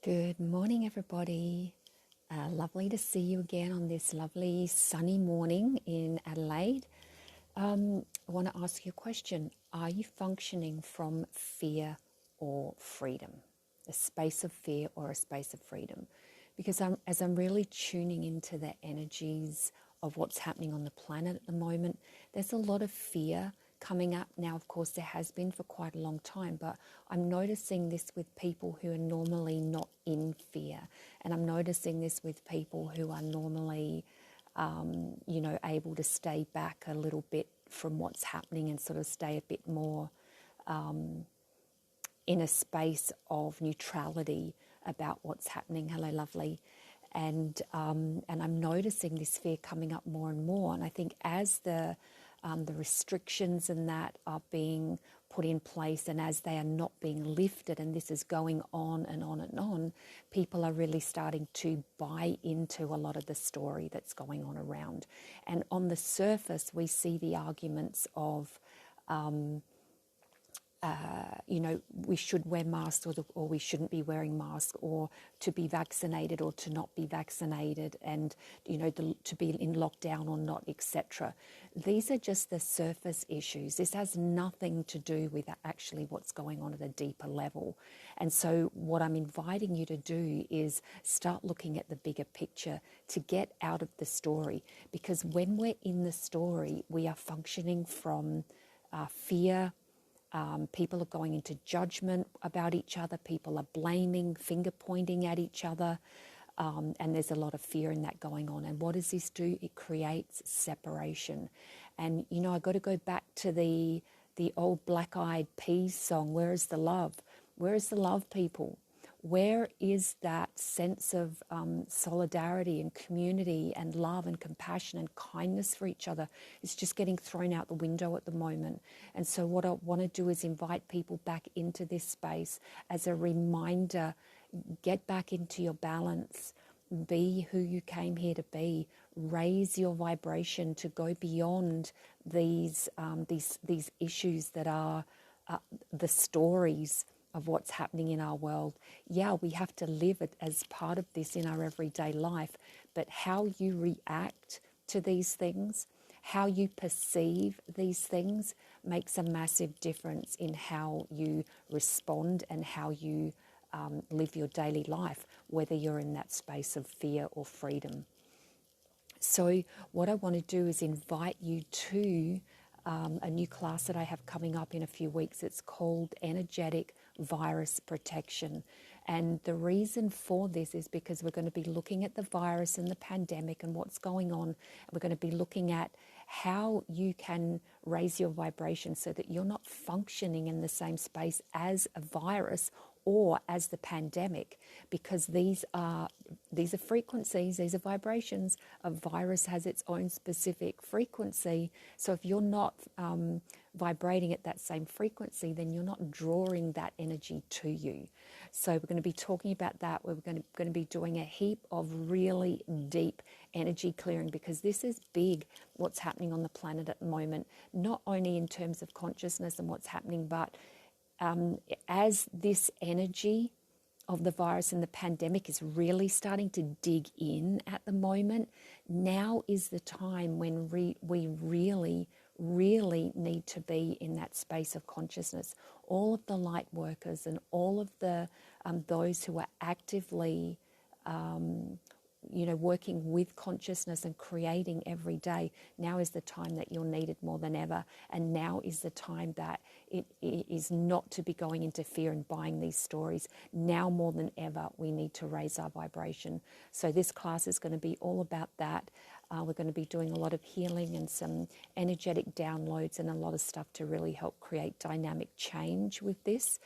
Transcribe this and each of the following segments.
Good morning, everybody. Lovely to see you again on this lovely sunny morning in Adelaide. I want to ask you a question. Are you functioning from fear or freedom? A space of fear or a space of freedom? Because as I'm really tuning into the energies of what's happening on the planet at the moment, there's a lot of fear coming up. Now, of course, there has been for quite a long time, but I'm noticing this with people who are normally not in fear. And I'm noticing this with people who are normally, able to stay back a little bit from what's happening and sort of stay a bit more in a space of neutrality about what's happening. Hello, lovely. And I'm noticing this fear coming up more and more. And I think as the restrictions and that are being put in place and as they are not being lifted and this is going on and on and on, people are really starting to buy into a lot of the story that's going on around. And on the surface, we see the arguments of we should wear masks or we shouldn't be wearing masks, or to be vaccinated or to not be vaccinated, and to be in lockdown or not, etc. These are just the surface issues. This has nothing to do with actually what's going on at a deeper level. And so what I'm inviting you to do is start looking at the bigger picture, to get out of the story, because when we're in the story, we are functioning from fear. People are going into judgment about each other. People are blaming, finger pointing at each other. And there's a lot of fear in that going on. And what does this do? It creates separation. And, I got to go back to the old Black Eyed Peas song, Where is the Love? Where is the love, people? Where is that sense of solidarity and community and love and compassion and kindness for each other? It's just getting thrown out the window at the moment. And so what I want to do is invite people back into this space as a reminder. Get back into your balance. Be who you came here to be. Raise your vibration to go beyond these issues that are the stories of what's happening in our world. Yeah, we have to live it as part of this in our everyday life, but how you react to these things, how you perceive these things makes a massive difference in how you respond and how you live your daily life, whether you're in that space of fear or freedom. So what I want to do is invite you to a new class that I have coming up in a few weeks. It's called Energetic Virus Protection. And the reason for this is because we're going to be looking at the virus and the pandemic and what's going on. And we're going to be looking at how you can raise your vibration so that you're not functioning in the same space as a virus or as the pandemic, because these are frequencies, these are vibrations. A virus has its own specific frequency. So if you're not vibrating at that same frequency, then you're not drawing that energy to you. So we're going to be talking about that. We're going to be doing a heap of really deep energy clearing, because this is big, what's happening on the planet at the moment, not only in terms of consciousness and what's happening, but as this energy of the virus and the pandemic is really starting to dig in at the moment, now is the time when we really, really need to be in that space of consciousness. All of the light workers and all of the those who are actively working with consciousness and creating every day, now is the time that you're needed more than ever. And now is the time that it is not to be going into fear and buying these stories. Now more than ever, we need to raise our vibration. So this class is going to be all about that. We're going to be doing a lot of healing and some energetic downloads and a lot of stuff to really help create dynamic change with this.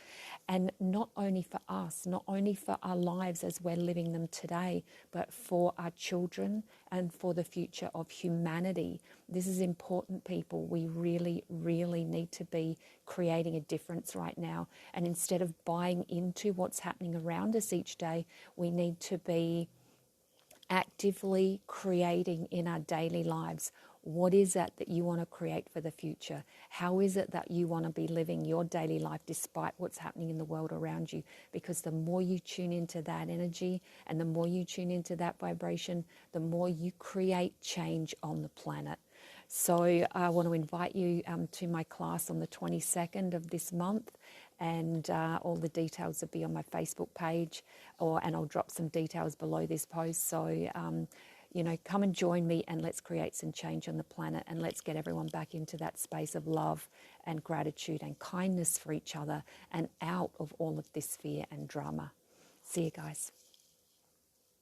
And not only for us, not only for our lives as we're living them today, but for our children and for the future of humanity. This is important, people. We really, really need to be creating a difference right now. And instead of buying into what's happening around us each day, we need to be actively creating in our daily lives What is that you want to create for the future? How is it that you want to be living your daily life despite what's happening in the world around you? Because the more you tune into that energy and the more you tune into that vibration, the more you create change on the planet. So I want to invite you to my class on the 22nd of this month, and all the details will be on my Facebook page, and I'll drop some details below this post. So, you know, come and join me and let's create some change on the planet, and let's get everyone back into that space of love and gratitude and kindness for each other and out of all of this fear and drama. See you guys.